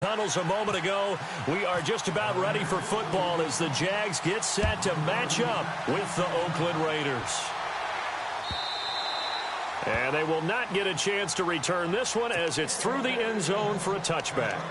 Tunnels a moment ago. We are just about ready for football as the Jags get set to match up with the Oakland Raiders. And they will not get a chance to return this one as it's through the end zone for a touchback.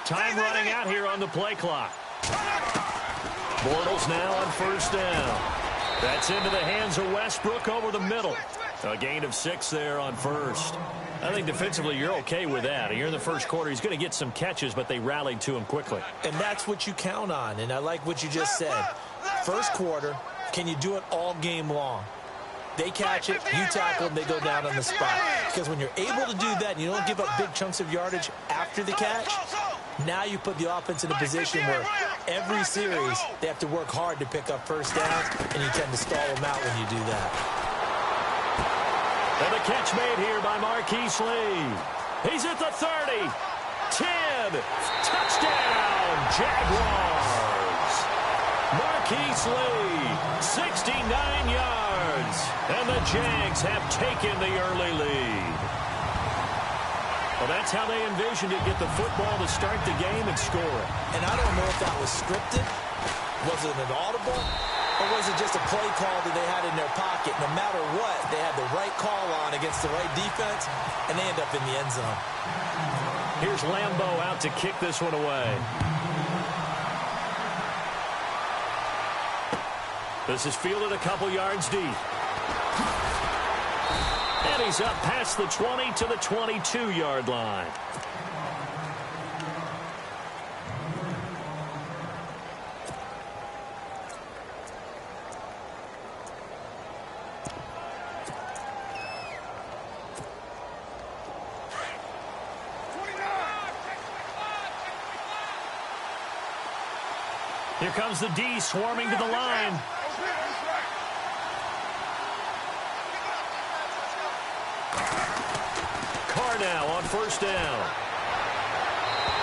Time running out here on the play clock. Bortles now on first down. That's into the hands of Westbrook over the middle. A gain of 6 there on first. I think defensively you're okay with that. Here in the first quarter, he's going to get some catches, but they rallied to him quickly. And that's what you count on, and I like what you just said. First quarter, can you do it all game long? They catch it, you tackle them, they go down on the spot. Because when you're able to do that and you don't give up big chunks of yardage after the catch, now you put the offense in a position where every series they have to work hard to pick up first downs, and you tend to stall them out when you do that. And the catch made here by Marquise Lee. He's at the 30, 10, touchdown, Jaguars. Marquise Lee, 69 yards, and the Jags have taken the early lead. Well, that's how they envisioned it, get the football to start the game and score it. And I don't know if that was scripted, was it an audible, or was it just a play call that they had in their pocket? No matter what, they had the right call on against the right defense, and they end up in the end zone. Here's Lambeau out to kick this one away. This is fielded a couple yards deep. And he's up past the 20 to the 22-yard line. Here comes the D swarming to the line. Now on first down.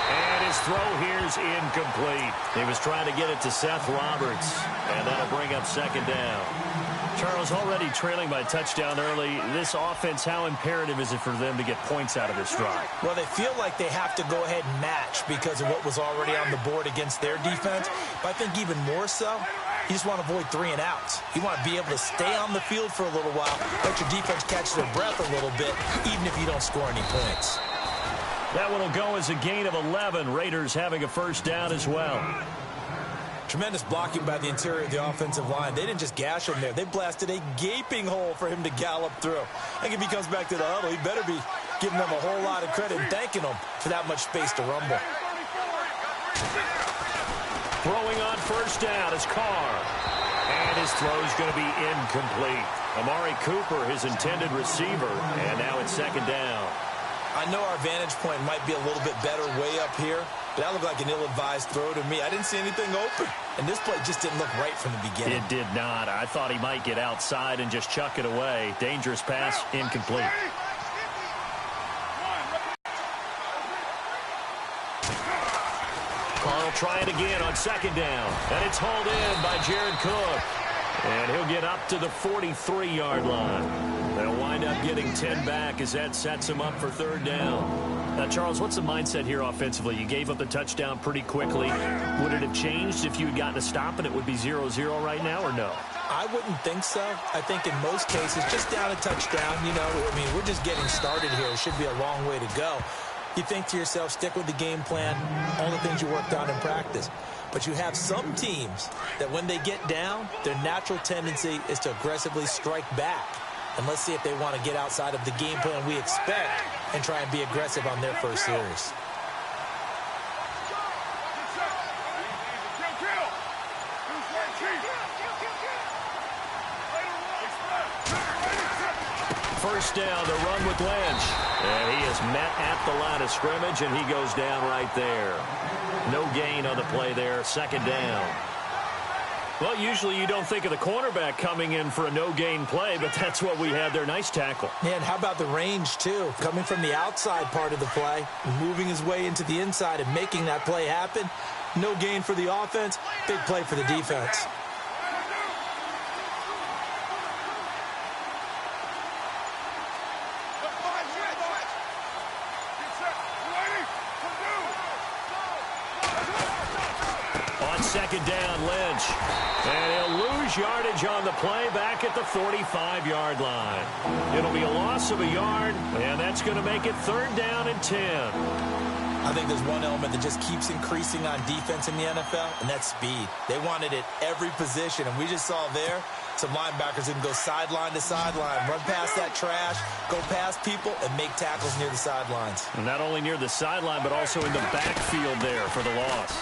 And his throw here's incomplete. He was trying to get it to Seth Roberts, and that'll bring up second down. Charles, already trailing by a touchdown early. This offense, how imperative is it for them to get points out of this drive? Well, they feel like they have to go ahead and match because of what was already on the board against their defense. But I think even more so, you just want to avoid 3 and outs. You want to be able to stay on the field for a little while, let your defense catch their breath a little bit, even if you don't score any points. That one will go as a gain of 11. Raiders having a first down as well. Tremendous blocking by the interior of the offensive line. They didn't just gash him there. They blasted a gaping hole for him to gallop through. I think if he comes back to the huddle, he better be giving them a whole lot of credit and thanking them for that much space to rumble. Throwing on first down is Carr. And his throw is going to be incomplete. Amari Cooper, his intended receiver, and now it's second down. I know our vantage point might be a little bit better way up here, but that looked like an ill-advised throw to me. I didn't see anything open, and this play just didn't look right from the beginning. It did not. I thought he might get outside and just chuck it away. Dangerous pass, incomplete. Carl trying again on second down, and it's hauled in by Jared Cook. And he'll get up to the 43-yard line. They'll wind up getting 10 back as that sets him up for third down. Now, Charles, what's the mindset here offensively? You gave up the touchdown pretty quickly. Would it have changed if you had gotten a stop and it would be 0-0 right now, or no? I wouldn't think so. I think in most cases, just down a touchdown, you know, I mean, we're just getting started here. It should be a long way to go. You think to yourself, stick with the game plan, all the things you worked on in practice. But you have some teams that when they get down, their natural tendency is to aggressively strike back. And let's see if they want to get outside of the game plan we expect and try and be aggressive on their first series. first down to run with Lynch. And he is met at the line of scrimmage, and he goes down right there. No gain on the play there. Second down. Well, usually you don't think of the cornerback coming in for a no-gain play, but that's what we had there. Nice tackle. Man, how about the range, too? Coming from the outside part of the play, moving his way into the inside and making that play happen. No gain for the offense, big play for the defense. Second down, Lynch. And he'll lose yardage on the play back at the 45-yard line. It'll be a loss of a yard, and that's going to make it third down and 10. I think there's one element that just keeps increasing on defense in the NFL, and that's speed. They want it at every position, and we just saw there some linebackers that can go sideline to sideline, run past that trash, go past people, and make tackles near the sidelines. And not only near the sideline, but also in the backfield there for the loss.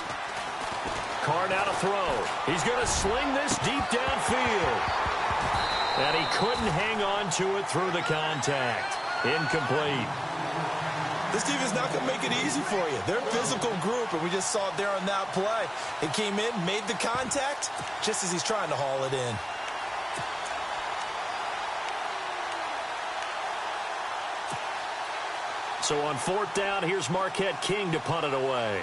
Carr now to throw. He's going to sling this deep downfield. And he couldn't hang on to it through the contact. Incomplete. This team is not going to make it easy for you. They're a physical group, and we just saw it there on that play. It came in, made the contact, just as he's trying to haul it in. So on fourth down, here's Marquette King to punt it away.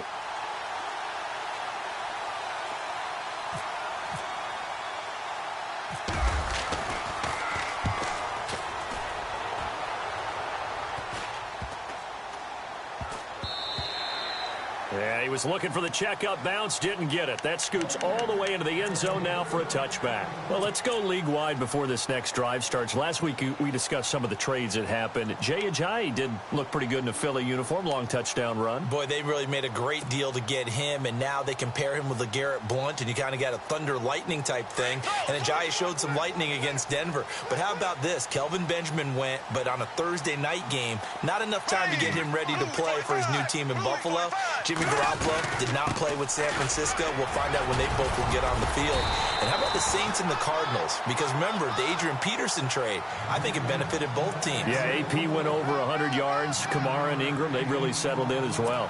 Yeah, he was looking for the checkup bounce, didn't get it. That scoots all the way into the end zone now for a touchback. Well, let's go league-wide before this next drive starts. Last week, we discussed some of the trades that happened. Jay Ajayi did look pretty good in a Philly uniform, long touchdown run. Boy, they really made a great deal to get him, and now they compare him with LeGarrette Blount, and you kind of got a thunder-lightning type thing. And Ajayi showed some lightning against Denver. But how about this? Kelvin Benjamin went, but on a Thursday night game, not enough time to get him ready to play for his new team in Buffalo. Jimmy Garoppolo did not play with San Francisco. We'll find out when they both will get on the field. And how about the Saints and the Cardinals? Because remember, the Adrian Peterson trade, I think it benefited both teams. Yeah, AP went over 100 yards. Kamara and Ingram, they really settled in as well.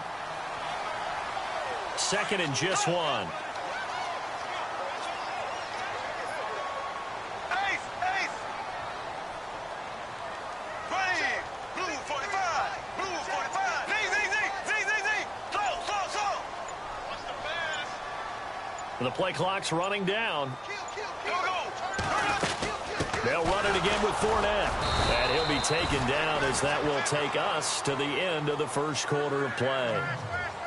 Second and just one. The play clock's running down. They'll run it again with Fournette. And he'll be taken down as that will take us to the end of the first quarter of play.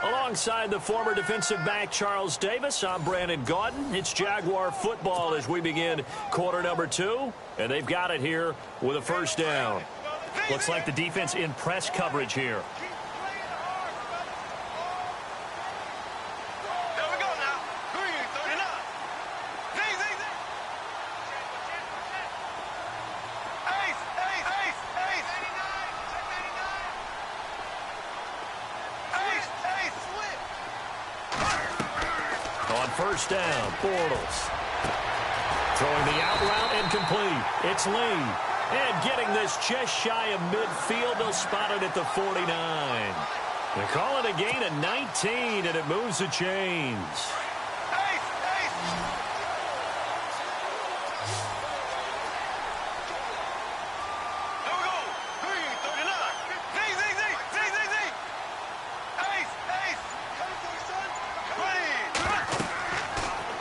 Alongside the former defensive back Charles Davis, I'm Brandon Gaudin. It's Jaguar football as we begin quarter number 2. And they've got it here with a first down. Looks like the defense in press coverage here. First down, Bortles. Throwing the out route incomplete. It's Lee. And getting this just shy of midfield. They'll spot it at the 49. They call it a gain of 19, and it moves the chains.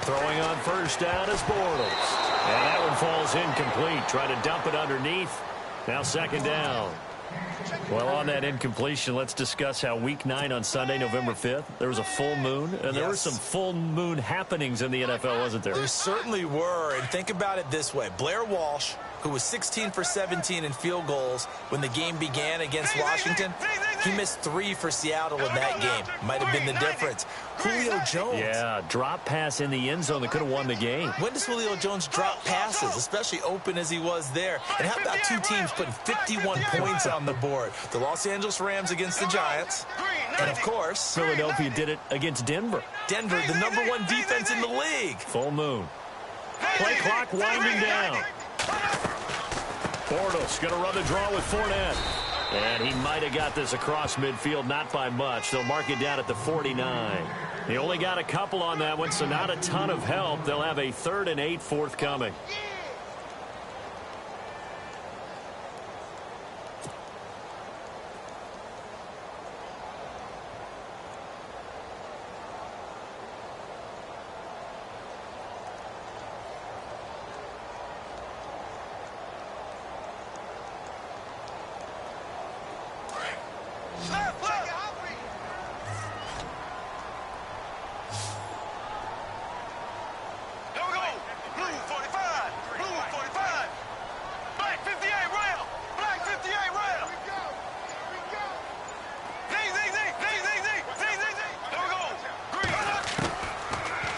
Throwing on first down is Bortles. And that one falls incomplete. Try to dump it underneath. Now second down. Well, on that incompletion, let's discuss how Week 9 on Sunday, November 5th, there was a full moon, and there were some full moon happenings in the NFL, wasn't there? There certainly were, and think about it this way. Blair Walsh, who was 16 for 17 in field goals when the game began against Washington, he missed 3 for Seattle in that game. Might have been the difference. Julio Jones. Yeah, drop pass in the end zone that could have won the game. When does Julio Jones drop passes, especially open as he was there? And how about two teams putting 51 points on the board? The Los Angeles Rams against the Giants. And, of course, Philadelphia did it against Denver. Denver, the #1 defense in the league. Full moon. Play clock winding down. Bortles going to run the draw with Fournette. And he might have got this across midfield, not by much. They'll mark it down at the 49. He only got a couple on that one, so not a ton of help. They'll have a 3rd and 8 forthcoming.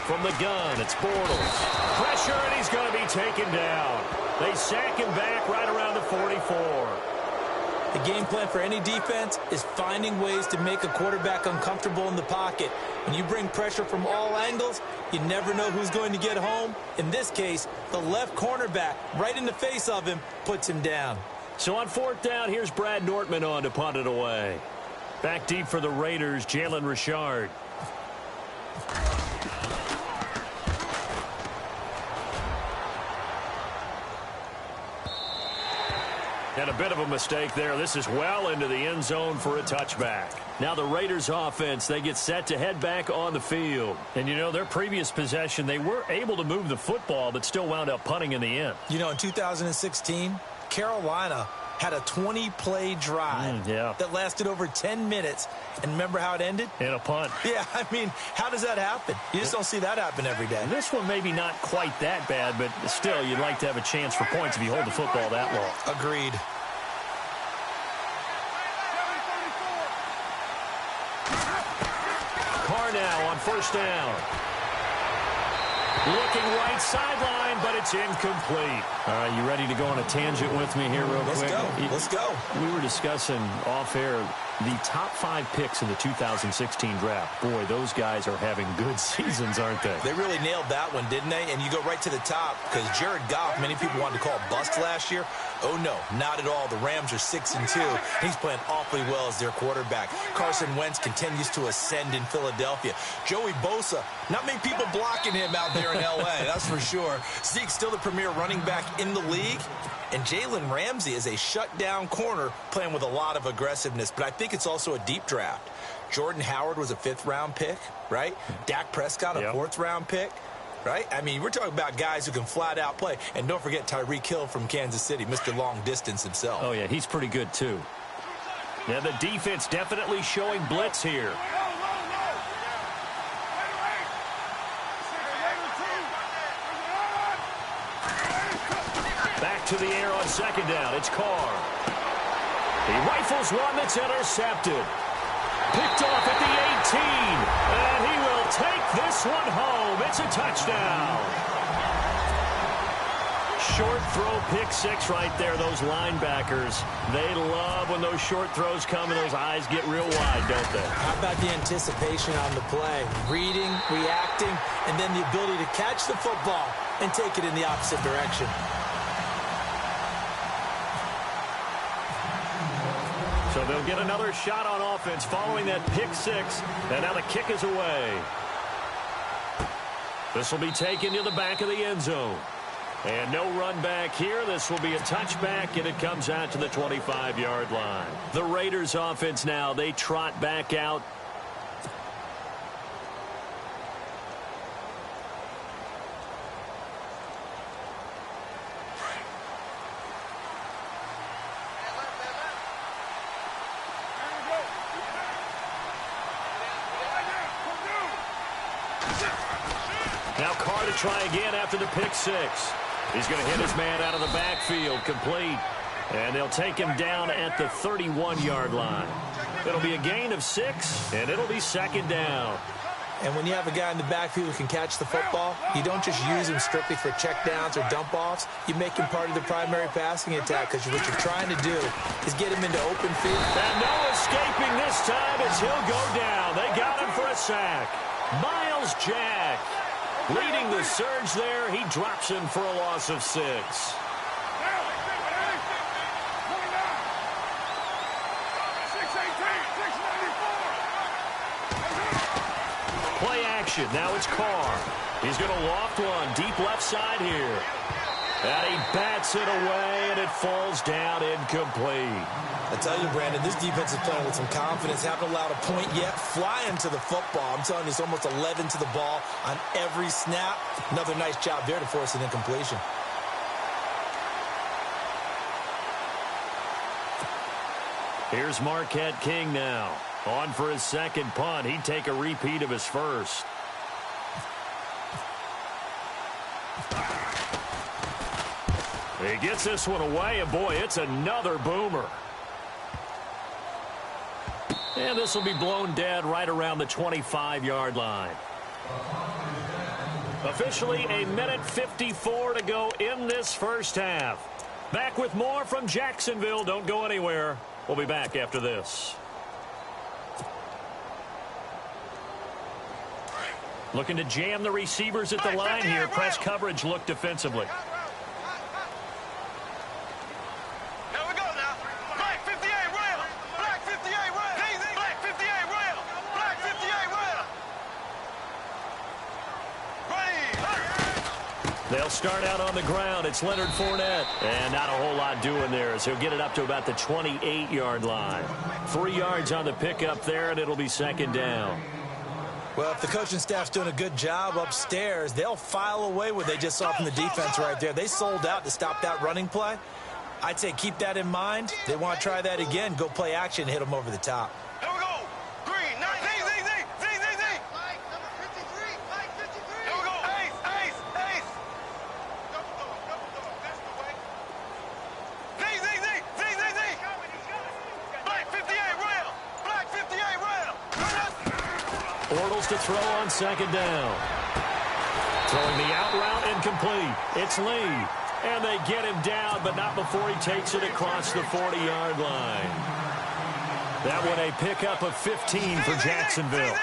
From the gun, it's Bortles. Pressure, and he's going to be taken down. They sack him back right around the 44. The game plan for any defense is finding ways to make a quarterback uncomfortable in the pocket. When you bring pressure from all angles, you never know who's going to get home. In this case, the left cornerback, right in the face of him, puts him down. So on 4th down, here's Brad Nortman on to punt it away. Back deep for the Raiders, Jalen Richard. And a bit of a mistake there. This is well into the end zone for a touchback. Now the Raiders offense, they get set to head back on the field. And, you know, their previous possession, they were able to move the football, but still wound up punting in the end. You know, in 2016, Carolina had a 20-play drive that lasted over 10 minutes. And remember how it ended? In a punt. Yeah, I mean, how does that happen? You just don't see that happen every day. This one maybe not quite that bad, but still, you'd like to have a chance for points if you hold the football that long. Agreed. Carr now on 1st down. Looking right sideline, but it's incomplete. All right, you ready to go on a tangent with me here real quick? Let's go. We were discussing off air the top 5 picks in the 2016 draft. Boy, those guys are having good seasons, aren't they? They really nailed that one, didn't they? And you go right to the top because Jared Goff, many people wanted to call it bust last year. Oh, no, not at all. The Rams are 6-2. He's playing awfully well as their quarterback. Carson Wentz continues to ascend in Philadelphia. Joey Bosa, not many people blocking him out there in L.A., that's for sure. Zeke's still the premier running back in the league. And Jalen Ramsey is a shutdown corner playing with a lot of aggressiveness. But I think it's also a deep draft. Jordan Howard was a 5th-round pick, right? Dak Prescott, a 4th-round pick, right? I mean, we're talking about guys who can flat-out play. And don't forget Tyreek Hill from Kansas City, Mr. Long Distance himself. Oh, yeah, he's pretty good, too. Yeah, the defense definitely showing blitz here. Back to the air on 2nd down. It's Carr. He rifles one that's intercepted. Picked off at the 18. And he will take this one home. It's a touchdown. Short throw, pick 6 right there. Those linebackers, they love when those short throws come and those eyes get real wide, don't they? How about the anticipation on the play? Reading, reacting, and then the ability to catch the football and take it in the opposite direction. So they'll get another shot on offense following that pick 6. And now the kick is away. This will be taken to the back of the end zone. And no run back here. This will be a touchback, and it comes out to the 25-yard line. The Raiders offense now, they trot back out. Now Carr to try again after the pick 6. He's going to hit his man out of the backfield, complete. And they'll take him down at the 31-yard line. It'll be a gain of 6, and it'll be 2nd down. And when you have a guy in the backfield who can catch the football, you don't just use him strictly for checkdowns or dump-offs. You make him part of the primary passing attack because what you're trying to do is get him into open field. And no escaping this time as he'll go down. They got him for a sack. Miles Jack leading the surge there. He drops him for a loss of 6. action. Now it's Carr. He's going to loft one deep left side here. And he bats it away, and it falls down incomplete. I tell you, Brandon, this defense is playing with some confidence. Haven't allowed a point yet. Flying to the football. I'm telling you, it's almost 11 to the ball on every snap. Another nice job there to force an incompletion. Here's Marquette King now. On for his second punt. He'd take a repeat of his first. He gets this one away, and boy, it's another boomer. And this will be blown dead right around the 25-yard line. Officially a minute 54 to go in this first half. Back with more from Jacksonville. Don't go anywhere. We'll be back after this. Looking to jam the receivers at the line here. Press coverage look defensively. They'll start out on the ground. It's Leonard Fournette. And not a whole lot doing there as he'll get it up to about the 28-yard line. 3 yards on the pickup there, and it'll be second down. Well, if the coaching staff's doing a good job upstairs, they'll file away what they just saw from the defense right there. They sold out to stop that running play. I'd say keep that in mind. They want to try that again. Go play action, hit them over the top. To throw on second down. Throwing the out route incomplete. It's Lee. And they get him down, but not before he takes it across the 40-yard line. That one a pickup of 15 for Jacksonville.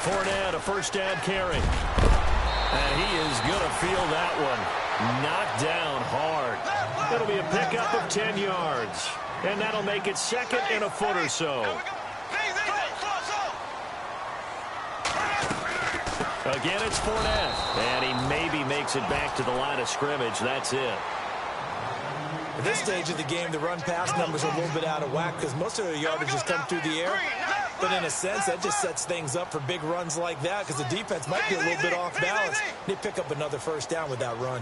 Fournette, a first down carry. And he is going to feel that one. Knocked down hard. It'll be a pickup of 10 yards. And that'll make it second and a foot or so. Again, it's Fournette. And he maybe makes it back to the line of scrimmage. That's it. At this stage of the game, the run-pass numbers are a little bit out of whack because most of the yardage has come through the air. But in a sense, that just sets things up for big runs like that because the defense might be a little bit off balance. They pick up another first down with that run.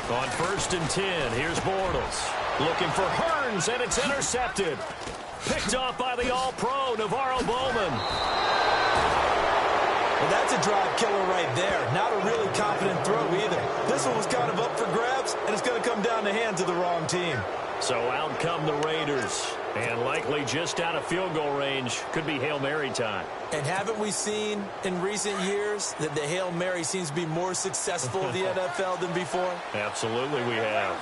On 1st and 10, here's Bortles. Looking for Hearns, and it's intercepted. Picked off by the All-Pro, Navarro Bowman. Well, that's a drive killer right there. Not a really confident throw either. This one was kind of up for grabs, and it's going to come down the hands of the wrong team. So out come the Raiders, and likely just out of field goal range. Could be Hail Mary time. And haven't we seen in recent years that the Hail Mary seems to be more successful in the NFL than before? Absolutely we have.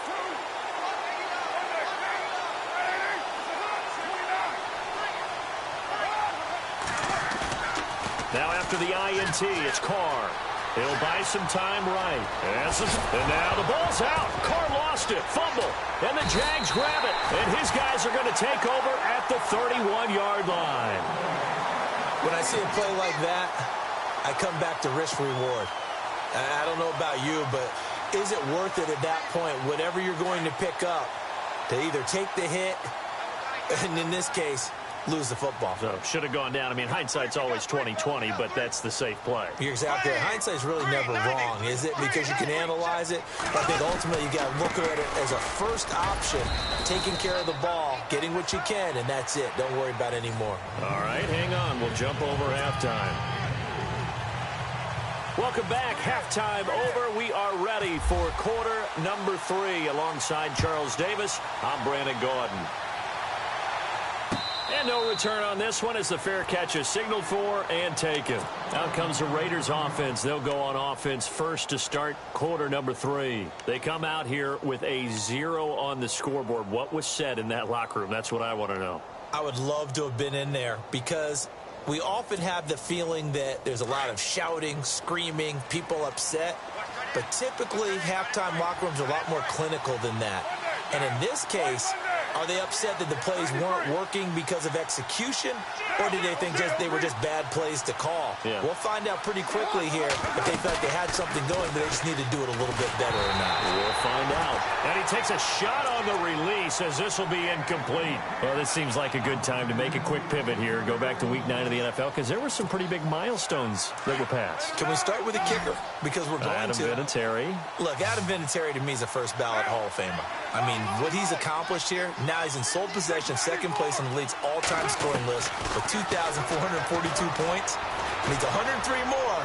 Now after the INT, it's Carr. He'll buy some time right. And now the ball's out. Carr lost it. Fumble. And the Jags grab it. And his guys are going to take over at the 31-yard line. When I see a play like that, I come back to risk-reward. I don't know about you, but is it worth it at that point, whatever you're going to pick up, to either take the hit, and in this case, lose the football? So should have gone down. I mean, hindsight's always 20/20, but that's the safe play. You're exactly right. Hindsight's really never wrong, is it? Because you can analyze it. But I think ultimately you got to look at it as a first option, taking care of the ball, getting what you can, and that's it. Don't worry about it anymore. All right, hang on. We'll jump over halftime. Welcome back. Halftime over. We are ready for quarter number 3 alongside Charles Davis. I'm Brandon Gordon. And no return on this one as the fair catch is signaled for and taken. Out comes the Raiders offense. They'll go on offense first to start quarter number 3. They come out here with a 0 on the scoreboard. What was said in that locker room? That's what I want to know. I would love to have been in there because We often have the feeling that there's a lot of shouting, screaming, people upset. But typically, halftime locker rooms are a lot more clinical than that. And in this case, are they upset that the plays weren't working because of execution? Or did they think they were just bad plays to call? Yeah. We'll find out pretty quickly here if they felt they had something going, but they just need to do it a little bit better or not. We'll find out. And he takes a shot on the release as this will be incomplete. Well, this seems like a good time to make a quick pivot here. Go back to Week 9 of the NFL because there were some pretty big milestones that were passed. Can we start with a kicker? Because we're going Adam Vinatieri. Look, Adam Vinatieri to me is a first ballot Hall of Famer. I mean, what he's accomplished here, now he's in sole possession, second place on the league's all-time scoring list with 2,442 points. Needs 103 more.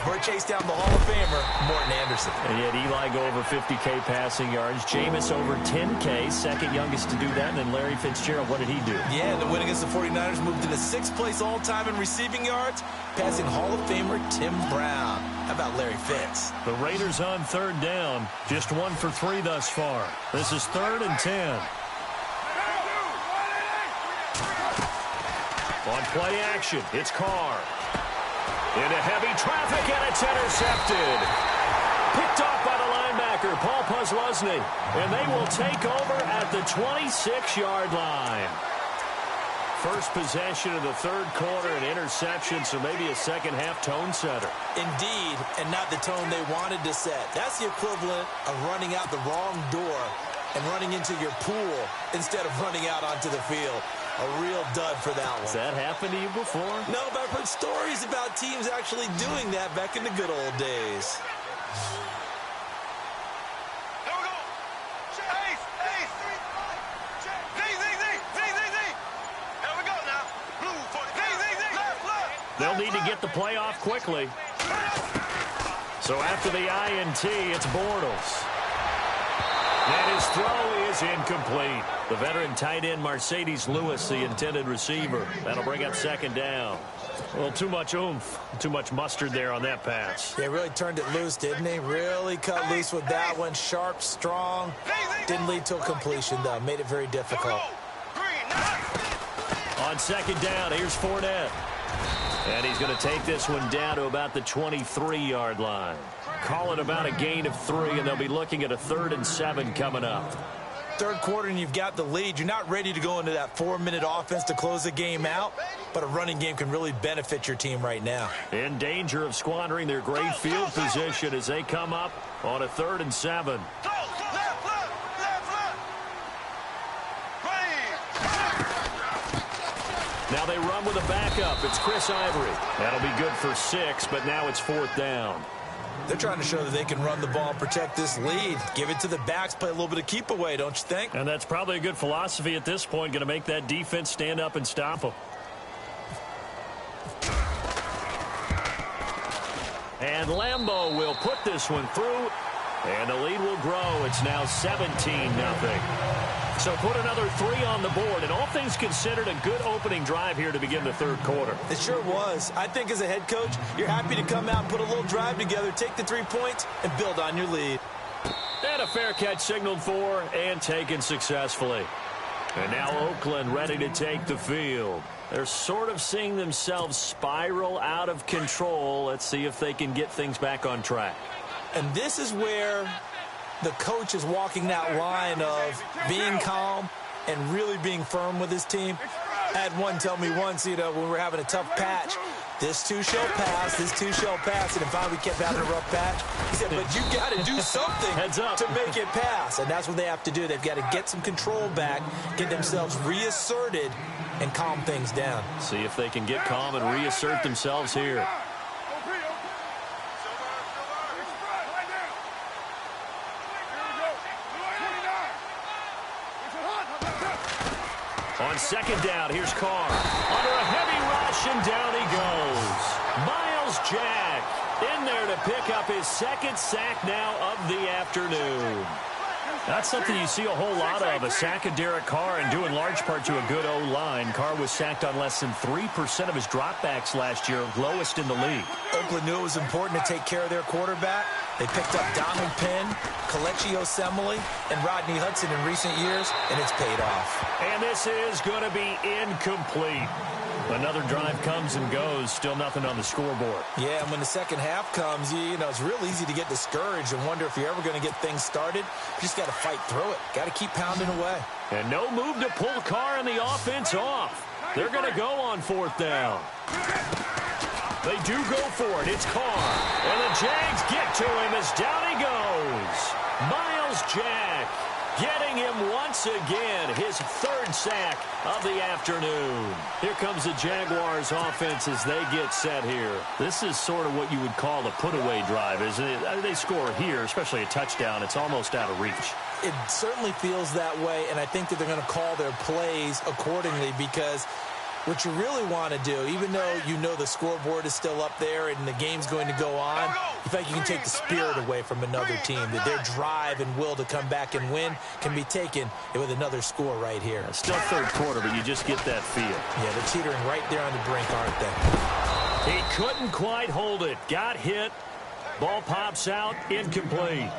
We're chased down the Hall of Famer, Morton Anderson. And yet Eli go over 50K passing yards. Jameis over 10K, second youngest to do that. And then Larry Fitzgerald, what did he do? Yeah, the win against the 49ers moved into sixth place all-time in receiving yards, passing Hall of Famer Tim Brown. How about Larry Fitz? The Raiders on third down. Just 1 for 3 thus far. This is 3rd and 10. On play action, it's Carr. Into heavy traffic, and it's intercepted. Picked off by the linebacker, Paul Posluszny. And they will take over at the 26-yard line. First possession of the third quarter, an interception, so maybe a second-half tone setter. Indeed, and not the tone they wanted to set. That's the equivalent of running out the wrong door and running into your pool instead of running out onto the field. A real dud for that one. Has that happened to you before? No, but I've heard stories about teams actually doing that back in the good old days. There we go. Chase. There we go now. Blue for left. They'll need to get the play off quickly. So after the INT, it's Bortles. And his throw is incomplete. The veteran tight end Mercedes Lewis, the intended receiver. That'll bring up second down. Well, too much oomph, too much mustard there on that pass. They really turned it loose, didn't he? Really cut loose with that one. Sharp, strong. Didn't lead to a completion, though. Made it very difficult. On second down, here's Fournette. And he's going to take this one down to about the 23-yard line. Call it about a gain of 3, and they'll be looking at a 3rd and 7 coming up. Third quarter, and you've got the lead. You're not ready to go into that 4-minute offense to close the game out, but a running game can really benefit your team right now. In danger of squandering their great field position as they come up on a 3rd and 7. Now they run with a backup. It's Chris Ivory. That'll be good for 6, but now it's 4th down. They're trying to show that they can run the ball and protect this lead. Give it to the backs, play a little bit of keep away, don't you think? And that's probably a good philosophy at this point, going to make that defense stand up and stop them. And Lambeau will put this one through, and the lead will grow. It's now 17-0. So put another 3 on the board, and all things considered, a good opening drive here to begin the third quarter. It sure was. I think as a head coach, you're happy to come out and put a little drive together, take the 3 points, and build on your lead. And a fair catch signaled for and taken successfully. And now Oakland ready to take the field. They're sort of seeing themselves spiral out of control. Let's see if they can get things back on track. And this is where the coach is walking that line of being calm and really being firm with his team. I had one tell me once, when we were having a tough patch, this too shall pass, this too shall pass. And if finally we kept having a rough patch, he said, but you got to do something Heads up. to make it pass. And that's what they have to do. They've got to get some control back, get themselves reasserted, and calm things down. See if they can get calm and reassert themselves here. On second down, here's Carr. Under a heavy rush, and down he goes. Miles Jack in there to pick up his 2nd sack now of the afternoon. That's something you see a whole lot of, a sack of Derek Carr, and due in large part to a good O-line. Carr was sacked on less than 3% of his dropbacks last year, lowest in the league. Oakland knew it was important to take care of their quarterback. They picked up Donald Penn, Kelechi Osemele, and Rodney Hudson in recent years, and it's paid off. And this is going to be incomplete. Another drive comes and goes, still nothing on the scoreboard. Yeah, and when the second half comes, you know, it's real easy to get discouraged and wonder if you're ever going to get things started. You just got to fight through it. Got to keep pounding away. And no move to pull Carr and the offense off. They're going to go on fourth down. They do go for it. It's Carr. And the Jags get to him as down he goes. Myles Jack getting him once again, his third sack of the afternoon. Here comes the Jaguars offense as they get set here. This is sort of what you would call a put-away drive, isn't it? They score here, especially a touchdown. It's almost out of reach. It certainly feels that way, and I think that they're going to call their plays accordingly because what you really want to do, even though you know the scoreboard is still up there and the game's going to go on, you think you can take the spirit away from another team, that their drive and will to come back and win can be taken with another score right here. It's still third quarter, but you just get that feel. Yeah, they're teetering right there on the brink, aren't they? He couldn't quite hold it. Got hit. Ball pops out. Incomplete.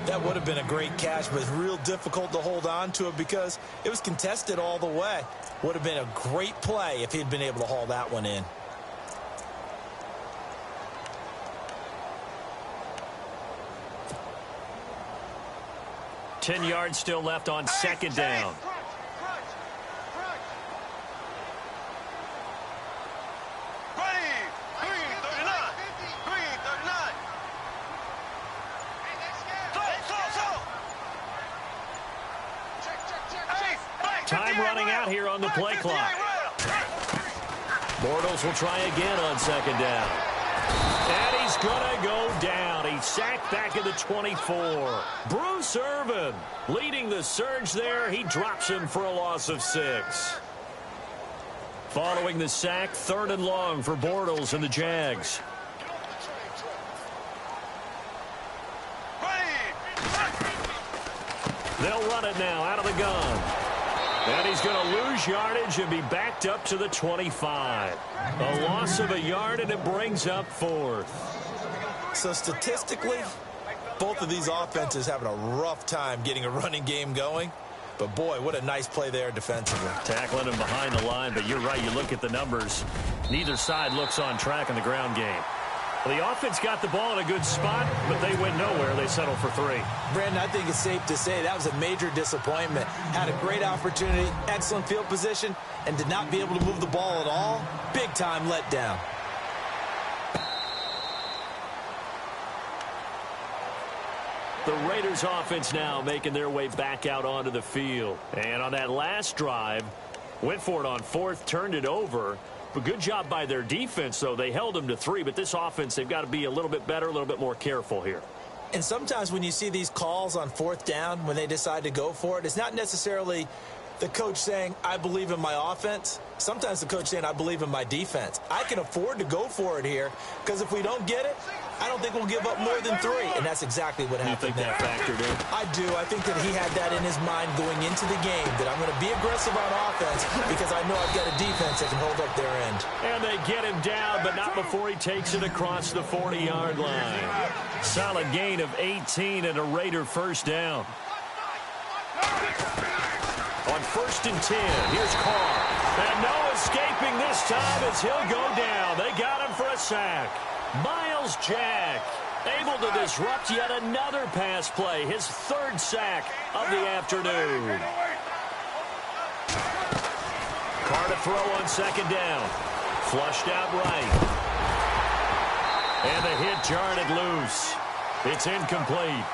That would have been a great catch, but it's real difficult to hold on to it because it was contested all the way. Would have been a great play if he'd been able to haul that one in. Ten yards still left on second down. Time running out here on the play clock. Bortles will try again on second down. And he's going to go down. He's sacked back at the 24. Bruce Irvin leading the surge there. He drops him for a loss of 6. Following the sack, third and long for Bortles and the Jags. They'll run it now out of the gun. And he's going to lose yardage and be backed up to the 25. A loss of a yard, and it brings up fourth. So statistically, both of these offenses having a rough time getting a running game going. But, boy, what a nice play there defensively. Tackling him behind the line, but you're right. You look at the numbers. Neither side looks on track in the ground game. Well, the offense got the ball in a good spot, but they went nowhere. They settled for 3. Brandon, I think it's safe to say that was a major disappointment. Had a great opportunity, excellent field position, and did not be able to move the ball at all. Big-time letdown. The Raiders offense now making their way back out onto the field. And on that last drive, went for it on fourth, turned it over. But good job by their defense, though. They held them to 3, but this offense, they've got to be a little bit better, a little bit more careful here. And sometimes when you see these calls on fourth down, when they decide to go for it, it's not necessarily the coach saying, I believe in my offense. Sometimes the coach saying, I believe in my defense. I can afford to go for it here because if we don't get it, I don't think we'll give up more than 3. And that's exactly what happened there. You think that factored in? I do. I think that he had that in his mind going into the game, that I'm going to be aggressive on offense because I know I've got a defense that can hold up their end. And they get him down, but not before he takes it across the 40-yard line. Solid gain of 18 and a Raider first down. On 1st and 10, here's Carr. And no escaping this time as he'll go down. They got him for a sack. Myles Jack able to disrupt yet another pass play. His 3rd sack of the afternoon. Carr to throw on second down. Flushed out right. And the hit jarred it loose. It's incomplete.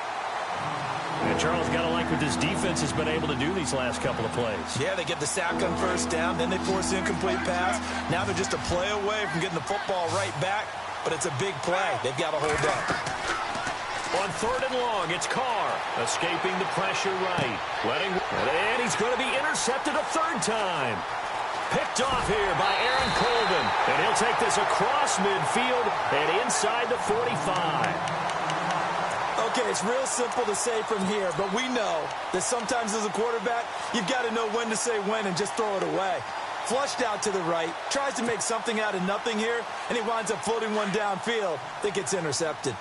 And Charles, got to like what this defense has been able to do these last couple of plays. Yeah, they get the sack on first down, then they force the incomplete pass. Now they're just a play away from getting the football right back, but it's a big play. They've got to hold up. On 3rd and long, it's Carr escaping the pressure right. And he's going to be intercepted a 3rd time. Picked off here by Aaron Colvin. And he'll take this across midfield and inside the 45. Okay, it's real simple to say from here, but we know that sometimes as a quarterback, you've got to know when to say when and just throw it away. Flushed out to the right, tries to make something out of nothing here, and he winds up floating one downfield that gets intercepted.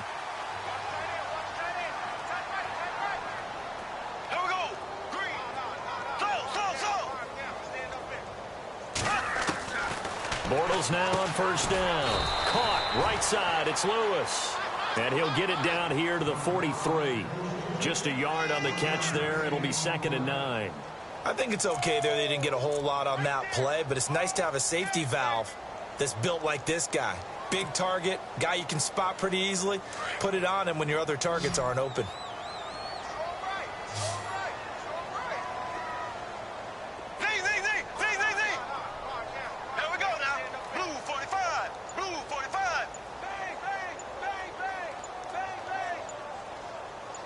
Bortles now on first down. Caught right side. It's Lewis. And he'll get it down here to the 43. Just a yard on the catch there. It'll be 2nd and 9. I think it's okay there. They didn't get a whole lot on that play, but it's nice to have a safety valve that's built like this guy. Big target, guy you can spot pretty easily. Put it on him when your other targets aren't open.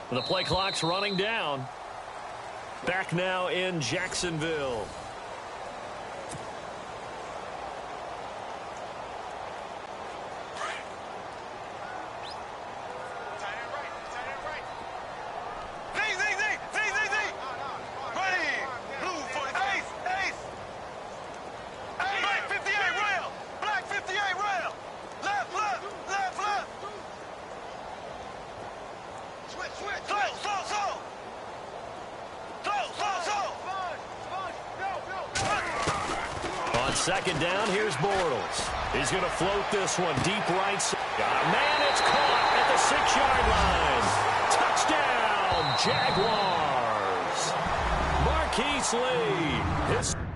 The play clock's running down. Back now in Jacksonville. On second down, here's Bortles. He's going to float this one deep right side. Man, it's caught at the 6-yard line. Touchdown, Jaguars. Marquise Lee.